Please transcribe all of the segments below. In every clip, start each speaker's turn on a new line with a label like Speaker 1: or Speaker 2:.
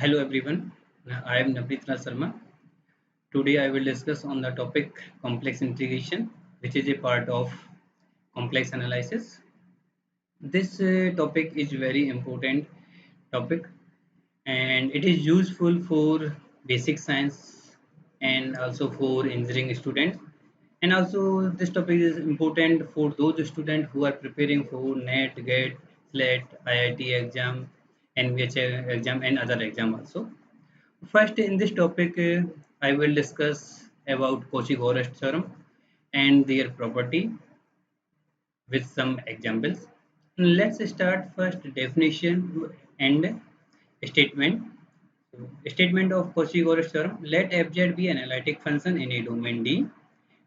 Speaker 1: Hello everyone, I am Navneet Raj Sharma. Today I will discuss on the topic complex integration, which is a part of complex analysis. This topic is very important topic and it is useful for basic science and also for engineering students. And also this topic is important for those students who are preparing for NET, GATE, SLET, IIT exam, NVH exam and other exam also. First, in this topic, I will discuss about Cauchy-Forest theorem and their property with some examples. Let's start first definition and statement. Statement of Cauchy-Forest theorem: let fz be an analytic function in a domain D,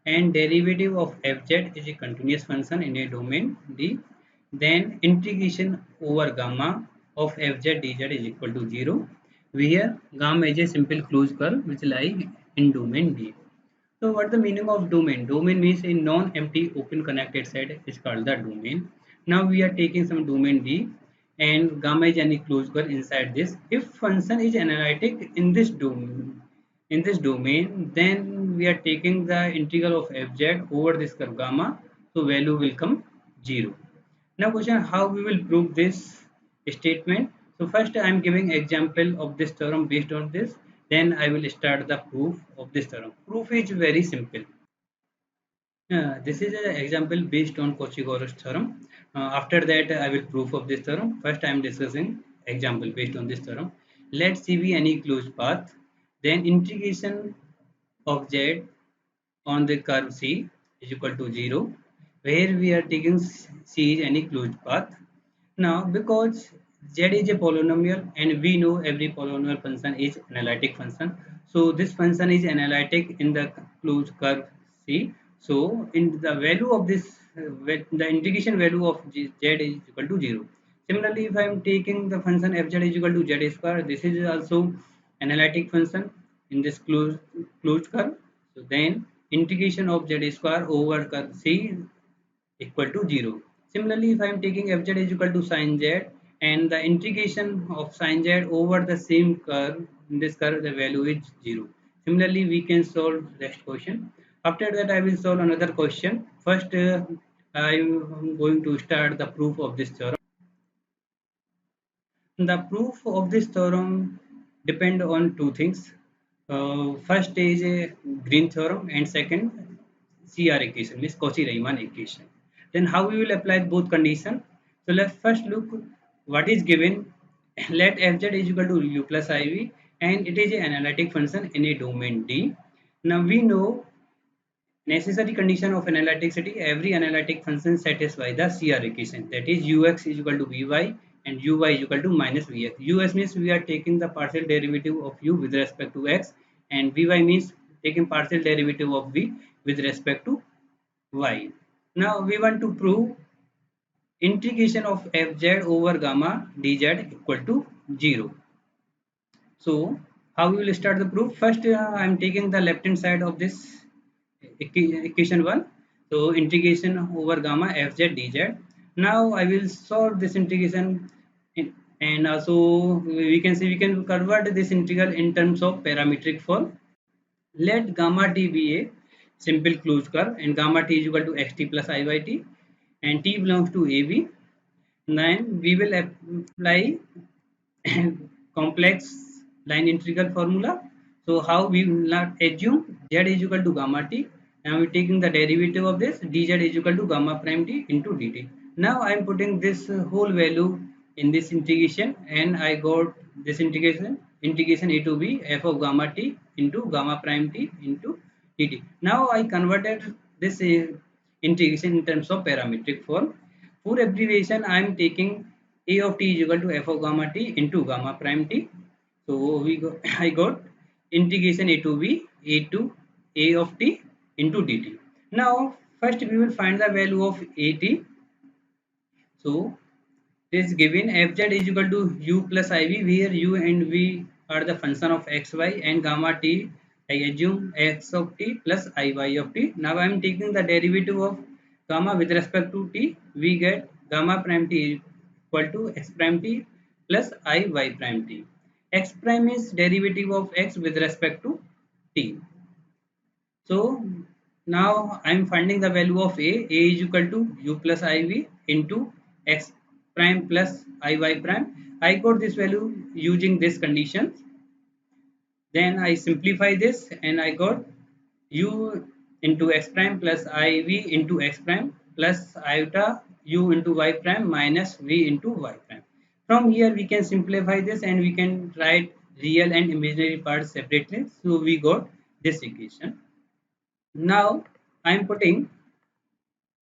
Speaker 1: and derivative of fz is a continuous function in a domain D. Then integration over gamma of fz dz is equal to 0, where gamma is a simple closed curve which lies in domain D. So what the meaning of domain? Domain means a non-empty open connected set is called the domain. Now we are taking some domain D and gamma is any closed curve inside this. If function is analytic in this domain, then we are taking the integral of fz over this curve gamma, so value will come 0. Now question, how we will prove this statement? So first I am giving example of this theorem based on this. Then I will start the proof of this theorem. Proof is very simple. This is an example based on Cauchy-Forest theorem. After that I will proof of this theorem. First I am discussing example based on this theorem. Let C be any closed path. Then integration of Z on the curve C is equal to 0, where we are taking C is any closed path. Now because Z is a polynomial and we know every polynomial function is analytic function, so this function is analytic in the closed curve C. So in the value of this the integration value of Z is equal to 0. Similarly, if I am taking the function fz is equal to z square, this is also analytic function in this closed curve. So then integration of z square over curve C equal to 0. Similarly, if I am taking fz is equal to sin z and the integration of sin z over the same curve, in this curve the value is 0. Similarly, we can solve next question. After that, I will solve another question. First, I am going to start the proof of this theorem. The proof of this theorem depend on two things. First is a Green theorem and second CR equation, means Cauchy-Riemann equation. Then how we will apply both condition? So let's first look what is given. Let fz is equal to u plus iv and it is an analytic function in a domain D. Now we know necessary condition of analyticity, every analytic function satisfies the CR equation, that is ux is equal to vy and uy is equal to minus vx. Us means we are taking the partial derivative of u with respect to x and vy means taking partial derivative of v with respect to y. Now we want to prove integration of fz over gamma dz equal to 0. So how we will start the proof? First I am taking the left hand side of this equation 1, so integration over gamma fz dz. Now I will solve this integration and also we can see we can convert this integral in terms of parametric form. Let gamma t be a simple closed curve and gamma t is equal to xt plus I by t and t belongs to ab. Then we will apply complex line integral formula. So how we will not assume z is equal to gamma t. Now we are taking the derivative of this dz is equal to gamma prime t into dt. Now I am putting this whole value in this integration and I got this integration a to b f of gamma t into gamma prime t into dt. Now I converted this integration in terms of parametric form. For abbreviation, I am taking a of t is equal to f of gamma t into gamma prime t. So I got integration a to b a to a of t into dt. Now first we will find the value of at. So it is given fz is equal to u plus iv, where u and v are the function of xy and gamma t I assume x of t plus iy of t. Now I am taking the derivative of gamma with respect to t. We get gamma prime t equal to x prime t plus iy prime t. X prime is derivative of x with respect to t. So now I am finding the value of a. A is equal to u plus iv into x prime plus iy prime. I got this value using this condition. Then I simplify this and I got u into x prime plus iv into x prime plus iota u into y prime minus v into y prime. From here we can simplify this and we can write real and imaginary parts separately. So we got this equation. Now I am putting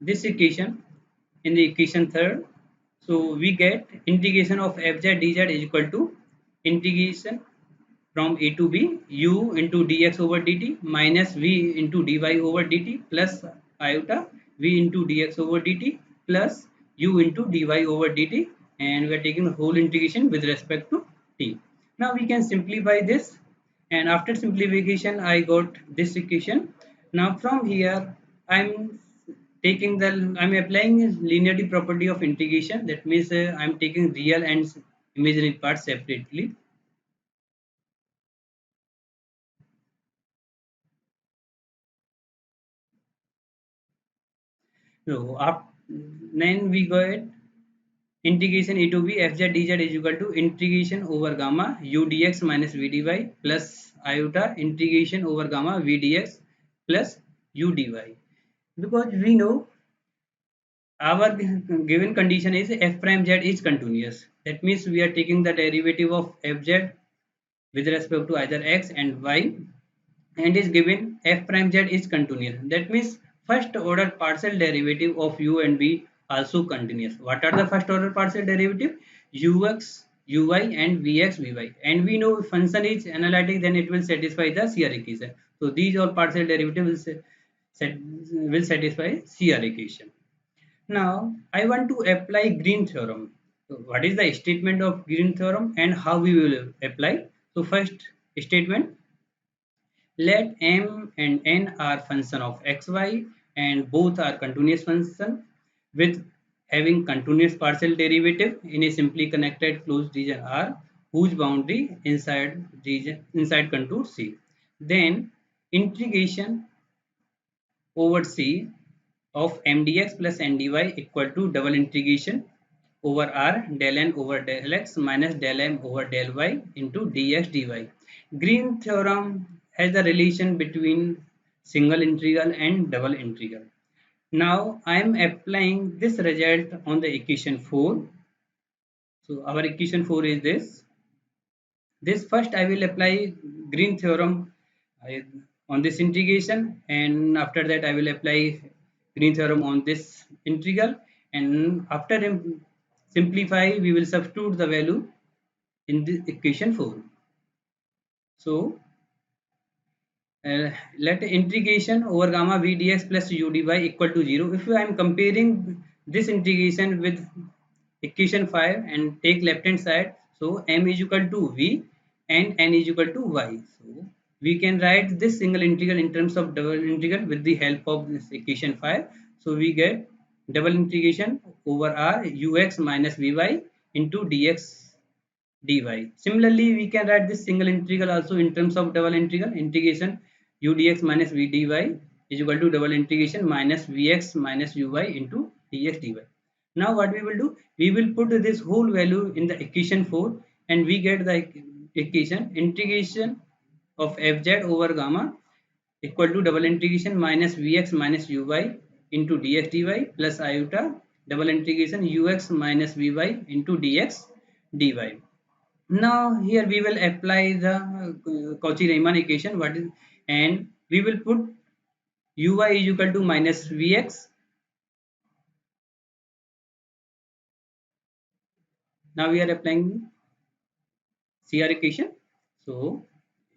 Speaker 1: this equation in the equation third. So we get integration of fz dz is equal to integration from a to b u into dx over dt minus v into dy over dt plus iota v into dx over dt plus u into dy over dt, and we are taking the whole integration with respect to t. Now we can simplify this, and after simplification I got this equation. Now from here I'm applying linearity property of integration. That means I'm taking real and imaginary parts separately. So then we got integration a to b fz dz is equal to integration over gamma u dx minus v dy plus iota integration over gamma v dx plus u dy. Because we know our given condition is f prime z is continuous. That means we are taking the derivative of fz with respect to either x and y, and is given f prime z is continuous. That means first order partial derivative of u and v also continuous. What are the first order partial derivative? Ux, uy and vx, vy. And we know if function is analytic, then it will satisfy the CR equation. So these all partial derivative will satisfy CR equation. Now I want to apply Green theorem. So what is the statement of Green theorem and how we will apply? So first statement, let m and n are function of xy and both are continuous function with having continuous partial derivative in a simply connected closed region R whose boundary inside contour C. Then integration over C of m dx plus n dy equal to double integration over r del n over del x minus del m over del y into dx dy. Green theorem has the relation between single integral and double integral. Now I am applying this result on the equation 4. So our equation 4 is this. This first I will apply Green theorem on this integration, and after that I will apply Green theorem on this integral, and after simplify we will substitute the value in the equation 4. So let integration over gamma v dx plus u dy equal to 0. If I am comparing this integration with equation 5 and take left hand side, so m is equal to v and n is equal to y. So we can write this single integral in terms of double integral with the help of this equation 5. So we get double integration over r ux minus vy into dx dy. Similarly, we can write this single integral also in terms of double integral. Integration u dx minus v dy is equal to double integration minus vx minus uy into dx dy. Now what we will do? We will put this whole value in the equation 4 and we get the equation integration of fz over gamma equal to double integration minus vx minus uy into dx dy plus iota double integration ux minus vy into dx dy. Now here we will apply the Cauchy-Riemann equation. What is, and we will put uy is equal to minus vx. Now we are applying CR equation. So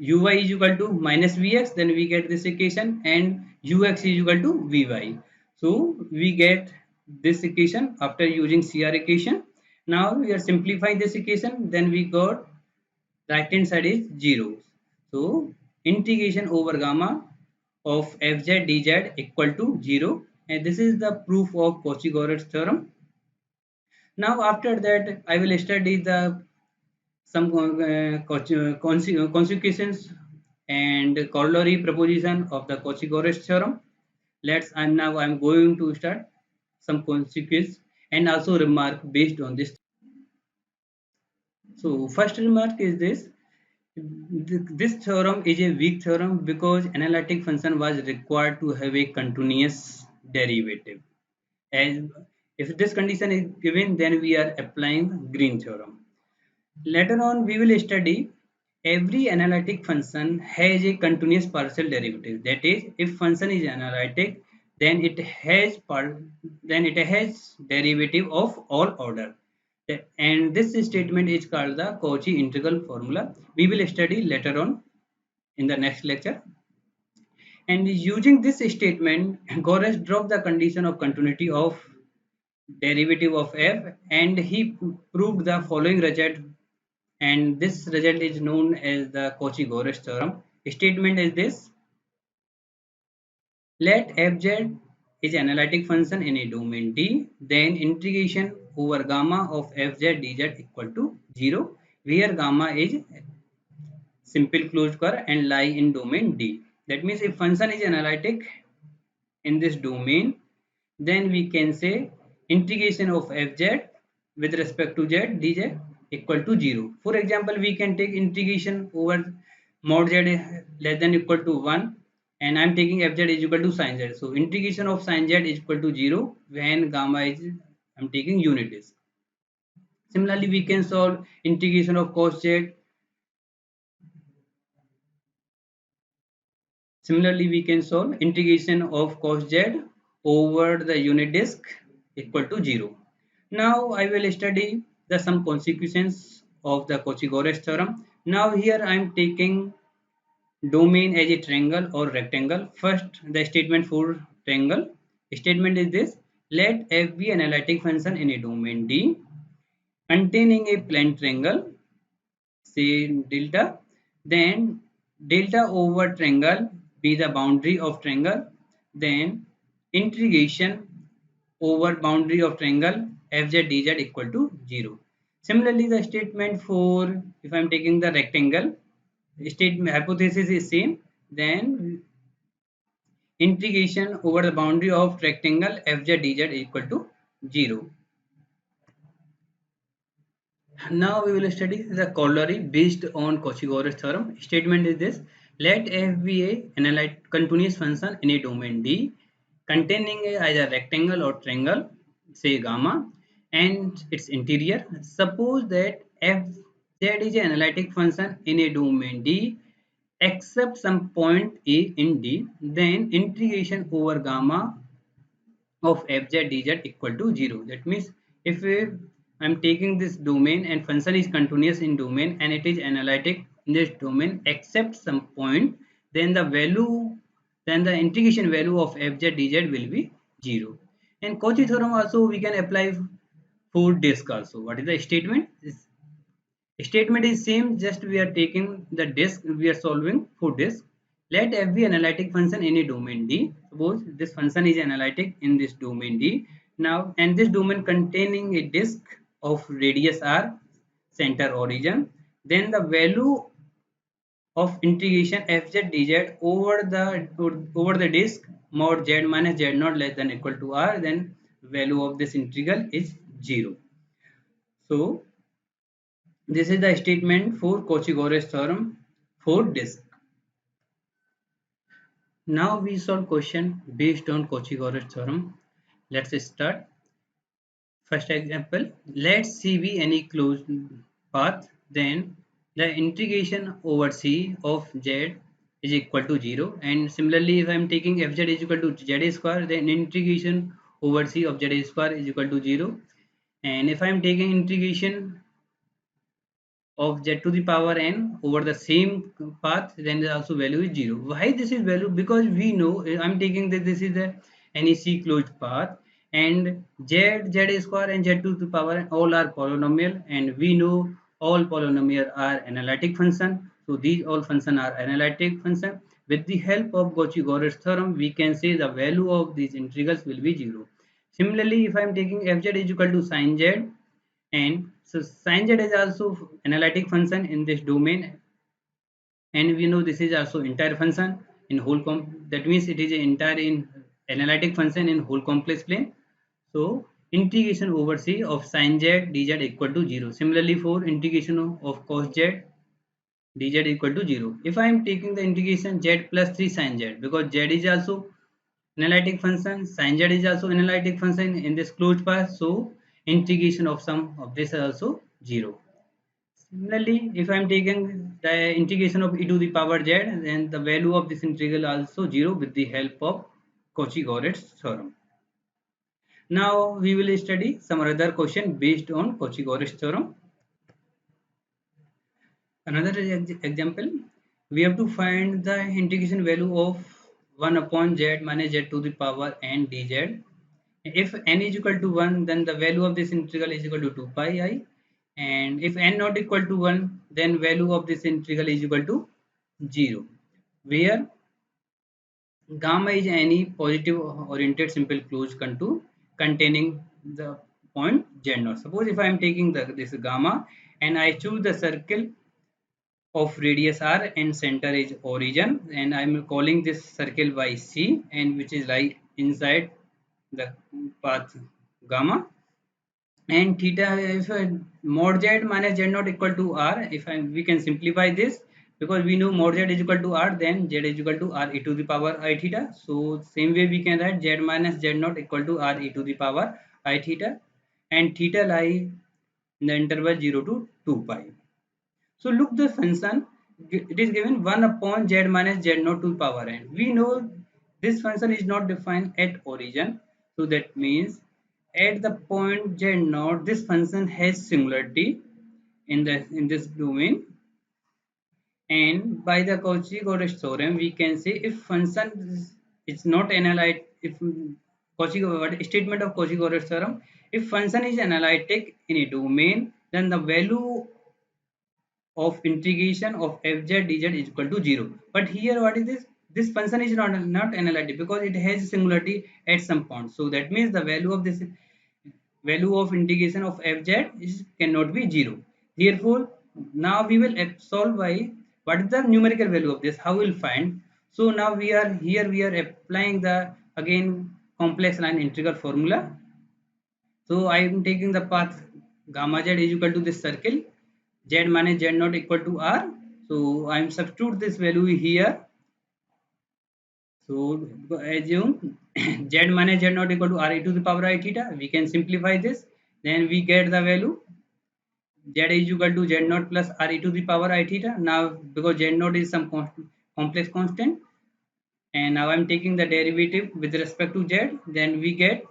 Speaker 1: uy is equal to minus vx, then we get this equation, and ux is equal to vy. So we get this equation after using CR equation. Now we are simplifying this equation, then we got right hand side is 0. So integration over gamma of fz dz equal to 0, and this is the proof of Cauchy-Goretz theorem. Now after that I will study the some consequences and corollary proposition of the Cauchy-Gorest theorem. I'm going to start some consequence and also remark based on this. So first remark is this: this theorem is a weak theorem because analytic function was required to have a continuous derivative. And if this condition is given, then we are applying Green theorem. Later on, we will study every analytic function has a continuous partial derivative. That is, if function is analytic, then it has derivative of all order. And this statement is called the Cauchy integral formula. We will study later on in the next lecture. And using this statement, Gores dropped the condition of continuity of derivative of f, and he proved the following result, and this result is known as the Cauchy-Gorest theorem. Statement is this: let fz is analytic function in a domain D, then integration over gamma of fz dz equal to 0, where gamma is simple closed curve and lie in domain D. That means if function is analytic in this domain, then we can say integration of fz with respect to z dz equal to 0. For example, we can take integration over mod z less than equal to 1, and I'm taking fz is equal to sin z. So integration of sin z is equal to 0 when gamma is, I'm taking unit is. Similarly, we can solve integration of cos z. Similarly, we can solve integration of cos z over the unit disk equal to 0. Now I will study the some consequences of the Cauchy-Gorest theorem. Now here I am taking domain as a triangle or rectangle. First, the statement for triangle. Statement is this: let f be analytic function in a domain D containing a plane triangle, say delta, then delta over triangle be the boundary of triangle, then integration over boundary of triangle fz dz equal to 0. Similarly, the statement for, if I am taking the rectangle, statement hypothesis is same, then integration over the boundary of rectangle fz dz equal to 0. Now we will study the corollary based on Cauchy-Gorest theorem. Statement is this: let f be a analytic continuous function in a domain D containing either rectangle or triangle, say gamma, and its interior. Suppose that f z is an analytic function in a domain D except some point A in D, then integration over gamma of fz dz equal to 0. That means if I'm taking this domain and function is continuous in domain and it is analytic in this domain except some point, then the integration value of fz dz will be 0. And Cauchy theorem also we can apply for disk also. What is the statement? Statement is same, just we are taking the disk, we are solving for disk. Let f be analytic function in a domain D. Suppose this function is analytic in this domain D. Now, and this domain containing a disk of radius r, center origin, then the value of integration fz dz over the disk mod z minus z not less than equal to r, then value of this integral is 0. So this is the statement for Cauchy-Gorest theorem for disk. Now we solve question based on Cauchy-Gorest theorem. Let's start. First example, let C be any closed path, then the integration over C of Z is equal to 0. And similarly, if I am taking fz is equal to Z square, then integration over C of Z square is equal to 0. And if I am taking integration of z to the power n over the same path, then the also value is 0. Why this is value? Because we know, I'm taking that this is the NEC closed path, and z square and z to the power n all are polynomial, and we know all polynomial are analytic function. So these all function are analytic function. With the help of Cauchy-Gorest theorem, we can say the value of these integrals will be 0. Similarly, if I am taking fz is equal to sin z, and So sin z is also analytic function in this domain, and we know this is also entire function in whole that means it is an entire in analytic function in whole complex plane. So integration over c of sin z dz equal to 0. Similarly for integration of cos z dz equal to 0. If I am taking the integration z plus 3 sin z, because z is also analytic function, sin z is also analytic function in this closed path, so integration of sum of this is also 0. Similarly, if I am taking the integration of e to the power z, then the value of this integral also 0 with the help of Cauchy-Goretz theorem. Now we will study some other question based on Cauchy-Goretz theorem. Another example, we have to find the integration value of 1 upon z minus z to the power n dz. If n is equal to 1, then the value of this integral is equal to 2 pi I, and if n not equal to 1, then value of this integral is equal to 0, where gamma is any positive oriented simple closed contour containing the point z naught. Suppose if I am taking this gamma and I choose the circle of radius r and center is origin, and I am calling this circle by c, and which is like inside the path gamma, and theta if mod z minus z not equal to r. If we can simplify this, because we know mod z is equal to r, then z is equal to r e to the power I theta. So same way we can write z minus z not equal to r e to the power I theta, and theta lie in the interval 0 to 2 pi. So look the function, it is given 1 upon z minus z naught to the power n. We know this function is not defined at origin. So that means at the point z naught, this function has singularity in this domain. And by the Cauchy-Goretz theorem, we can say if function is not analytic, if statement of Cauchy-Goretz theorem, if function is analytic in a domain, then the value of integration of fz dz is equal to 0. But here what is this? This function is not analytic because it has singularity at some point. So that means the value of this value of integration of fz cannot be 0. Therefore, now we will solve by what is the numerical value of this, how we will find. So now we are here, we are applying the again complex line integral formula. So I am taking the path gamma z is equal to this circle, z minus z not equal to r. So I am substitute this value here. So assume z minus z not equal to r e to the power I theta. We can simplify this. Then we get the value z is equal to z naught plus r e to the power I theta. Now because z naught is some complex constant, and now I'm taking the derivative with respect to z, then we get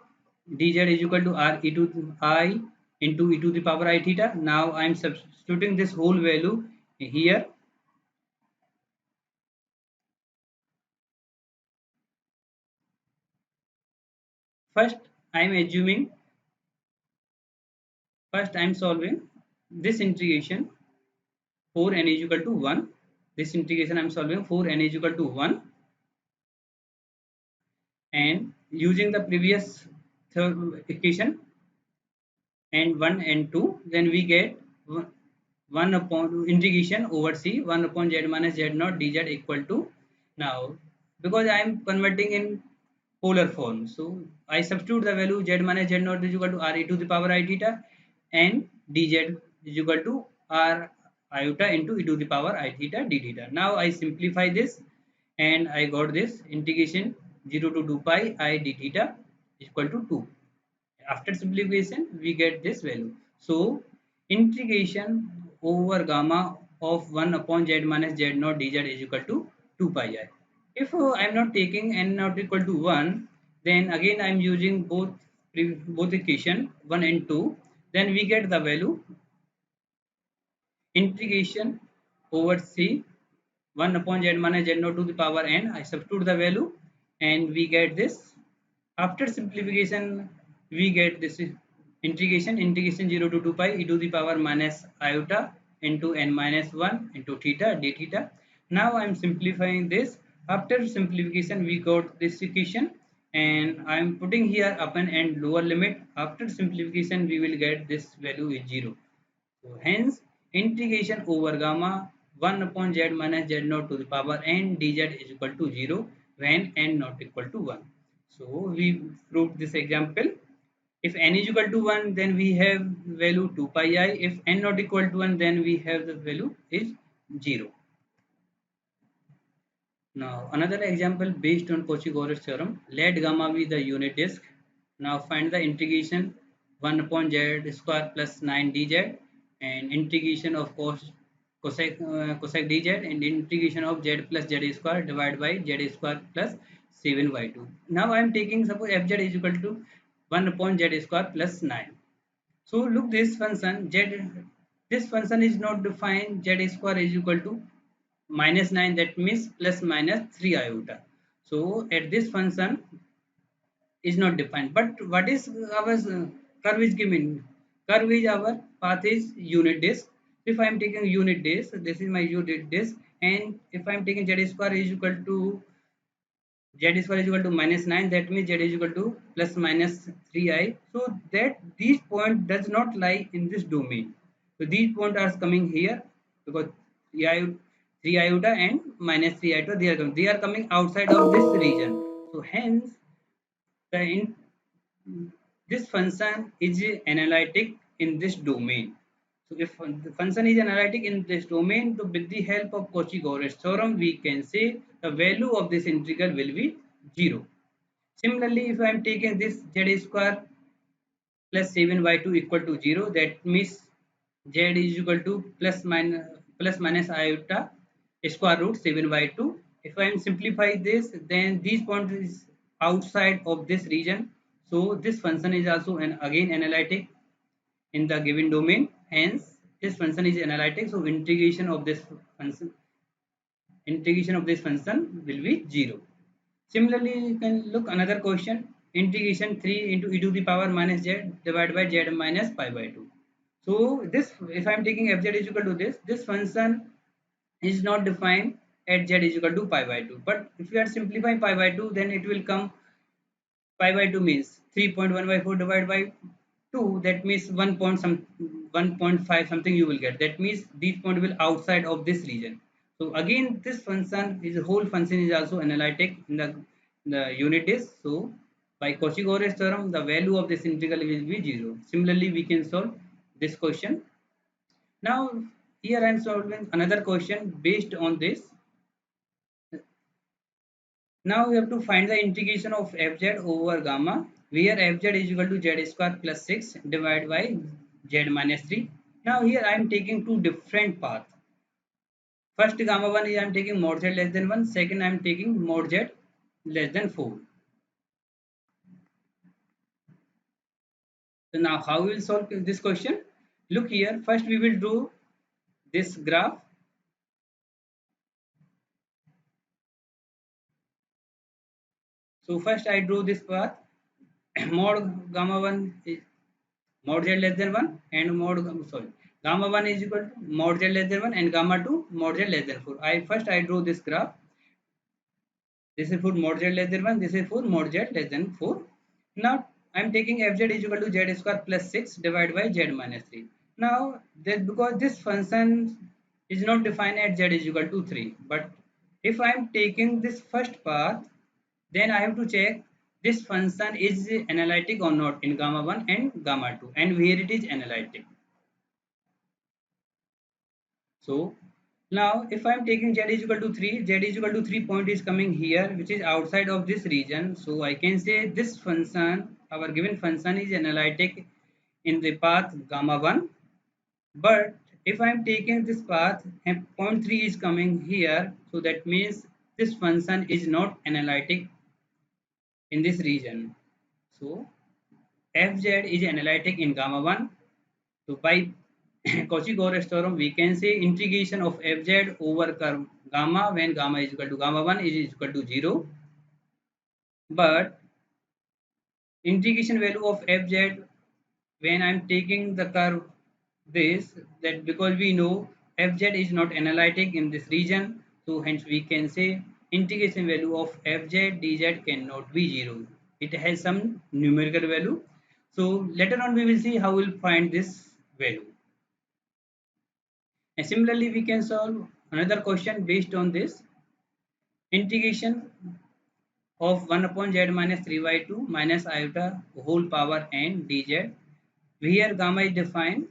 Speaker 1: dz is equal to r e to I into e to the power I theta. Now I'm substituting this whole value here. First I'm solving this integration for n is equal to 1. This integration I'm solving for n is equal to 1, and using the previous equation and 1 and 2, then we get 1 upon integration over c 1 upon z minus z naught dz equal to, now because I am converting in polar form, so I substitute the value z minus z naught is equal to r e to the power I theta, and dz is equal to r iota into e to the power I theta d theta. Now I simplify this, and I got this integration 0 to 2 pi I d theta is equal to 2. After simplification we get this value. So integration over gamma of 1 upon z minus z naught dz is equal to 2 pi I. If I am not taking n not equal to 1, then again I am using both equation 1 and 2, then we get the value integration over c 1 upon z minus z naught to the power n. I substitute the value, and we get this. After simplification, we get this integration 0 to 2 pi e to the power minus iota into n minus 1 into theta d theta. Now I am simplifying this. After simplification, we got this equation, and I am putting here upper and lower limit. After simplification, we will get this value is 0. So hence integration over gamma 1 upon z minus z naught to the power n dz is equal to 0 when n not equal to 1. So we proved this example. If n is equal to 1, then we have value 2 pi I. If n not equal to 1, then we have the value is 0. Now another example based on Cauchy-Gauss theorem. Let gamma be the unit disk. Now find the integration 1 upon z square plus 9 dz and integration of cosec dz and integration of z plus z square divided by z square plus 7y2. Now I am taking suppose fz is equal to 1 upon z square plus 9. So look this function z, this function is not defined. Z square is equal to minus 9, that means plus minus 3 iota. So at this function is not defined, but what is our curve is given. Curve is our path is unit disk. If I am taking unit disk, this is my unit disk, and if I am taking z square is equal to z square is equal to minus 9, that means z is equal to plus minus 3i. So that these point does not lie in this domain. So these points are coming here because 3 iota and minus 3 iota, they are coming outside of this region. So hence the this function is analytic in this domain. So if the function is analytic in this domain, so with the help of Cauchy-Gauss theorem, we can say the value of this integral will be 0. Similarly, if I am taking this z square plus 7y2 equal to 0, that means z is equal to plus minus iota square root 7y2. If I am simplify this, then these points is outside of this region. So this function is also again analytic in the given domain. Hence, this function is analytic. So integration of this function will be 0. Similarly, you can look another question. Integration 3 into e to the power minus z divided by z minus pi by 2. So this, if I am taking fz is equal to this function is not defined at z is equal to pi by 2. But if you are simplifying pi by 2, then it will come pi by 2 means 3.1 by 4 divided by 2. That means 1.5 something you will get. That means these point will outside of this region. So again, this function is whole function is also analytic in the unit is. So by Cauchy-Gauss theorem, the value of this integral will be 0. Similarly, we can solve this question. Now here I am solving another question based on this. Now we have to find the integration of fz over gamma, where fz is equal to z square plus 6 divided by z minus 3. Now here I am taking two different paths. First gamma 1 is I am taking mod z less than 1, second I am taking mod z less than 4. So now how we will solve this question? Look here, first we will do this graph. So first I drew this path. Mod gamma 1 is mod z less than 1 and gamma 1 is equal to mod z less than 1 and gamma 2 mod z less than 4. I drew this graph. This is for mod z less than 1, this is for mod z less than 4. Now I am taking fz is equal to z square plus 6 divided by z minus 3. Now that because this function is not defined at z is equal to 3, but if I am taking this first path, then I have to check this function is analytic or not in gamma 1 and gamma 2 and where it is analytic. So now if I am taking z is equal to 3, z is equal to 3 point is coming here, which is outside of this region. So I can say this function, our given function is analytic in the path gamma 1. But if I am taking this path and point 3 is coming here, so that means this function is not analytic in this region. So fz is analytic in gamma 1. So by Cauchy-Gauss theorem, we can say integration of fz over curve gamma when gamma is equal to gamma 1 is equal to 0. But integration value of fz when I am taking the curve this, that because we know fz is not analytic in this region, so hence we can say integration value of fz dz cannot be 0. It has some numerical value. So later on we will see how we'll find this value. And similarly, we can solve another question based on this. Integration of 1 upon z minus 3 by 2 minus iota whole power n dz. Here gamma is defined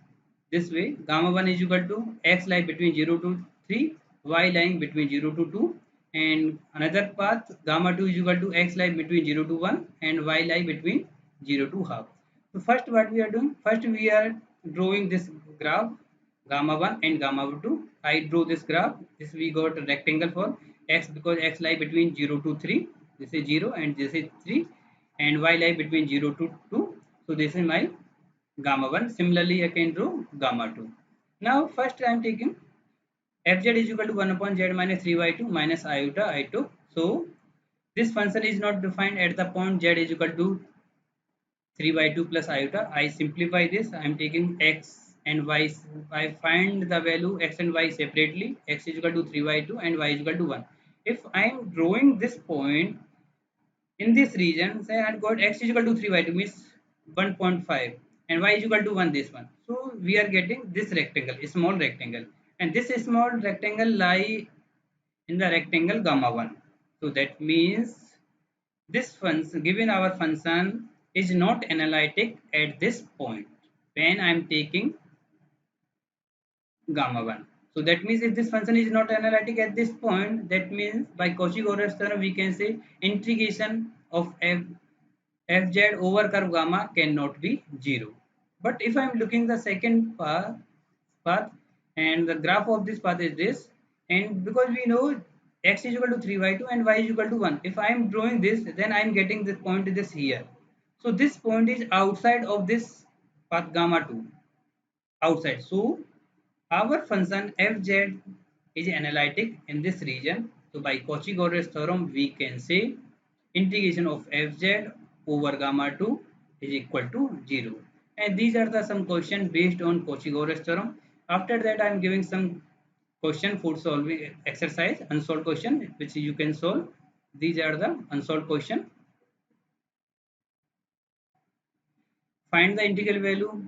Speaker 1: this way. Gamma 1 is equal to x lying between 0 to 3, y lying between 0 to 2, and another path gamma 2 is equal to x lying between 0 to 1 and y lying between 0 to half. So first what we are doing, first we are drawing this graph gamma 1 and gamma 2. I drew this graph. This we got a rectangle for x because x lie between 0 to 3. This is 0 and this is 3, and y lie between 0 to 2. So this is my gamma 1. Similarly, I can draw gamma 2. Now first I am taking fz is equal to 1 upon z minus 3 by 2 minus iota I2. So this function is not defined at the point z is equal to 3 by 2 plus iota. I simplify this. I am taking x and y. I find the value x and y separately. X is equal to 3 by 2 and y is equal to 1. If I am drawing this point in this region, say I got x is equal to 3 by 2 means 1.5 and y is equal to 1 this one. So we are getting this rectangle, a small rectangle, and this small rectangle lie in the rectangle gamma 1. So that means this function, given our function, is not analytic at this point when I am taking gamma 1. So that means if this function is not analytic at this point, that means by Cauchy-Euler theorem we can say integration of fz over curve gamma cannot be 0. But if I am looking the second path, and the graph of this path is this, and because we know x is equal to 3 by 2 and y is equal to 1, if I am drawing this, then I am getting this point this here. So this point is outside of this path gamma 2, outside. So our function fz is analytic in this region. So by Cauchy-Euler theorem, we can say integration of fz over gamma 2 is equal to 0. And these are the some questions based on Cauchy-Euler theorem. After that, I am giving some question for solving exercise, unsolved question, which you can solve. These are the unsolved question. Find the integral value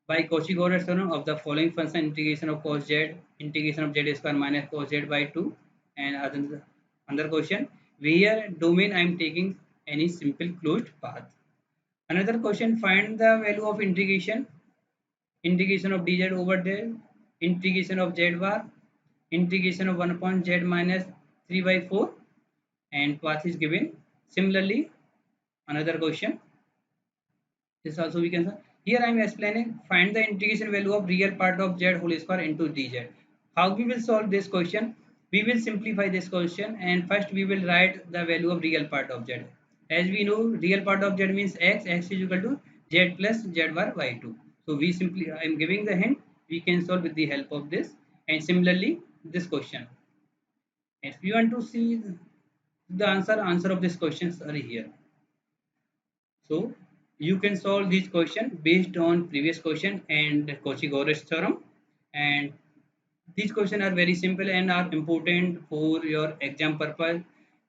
Speaker 1: by Cauchy-Euler theorem of the following function: integration of cos z, integration of z square minus cos z by 2, and another question where domain I am taking any simple closed path. Another question: find the value of integration of dz over there, integration of z bar, integration of 1 upon z minus 3 by 4, and path is given. Similarly, another question. This also we can solve. Here I am explaining find the integration value of real part of z whole square into dz. How we will solve this question? We will simplify this question, and first we will write the value of real part of z. As we know, real part of z means x. X is equal to z plus z bar by 2. So we simply, I am giving the hint. We can solve with the help of this, and similarly this question. If you want to see the answer of this questions are here. So you can solve this question based on previous question and Cauchy-Euler's theorem. And these questions are very simple and are important for your exam purpose.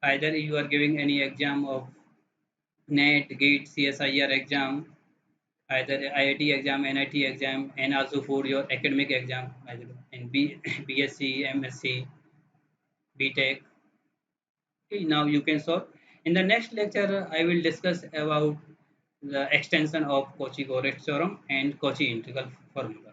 Speaker 1: Either you are giving any exam of NET, GATE, CSIR exam, either IIT exam, NIT exam, and also for your academic exam, either in BSc, MSc, BTech. Okay, now you can solve. In the next lecture, I will discuss about the extension of Cauchy-Euler theorem and Cauchy integral formula.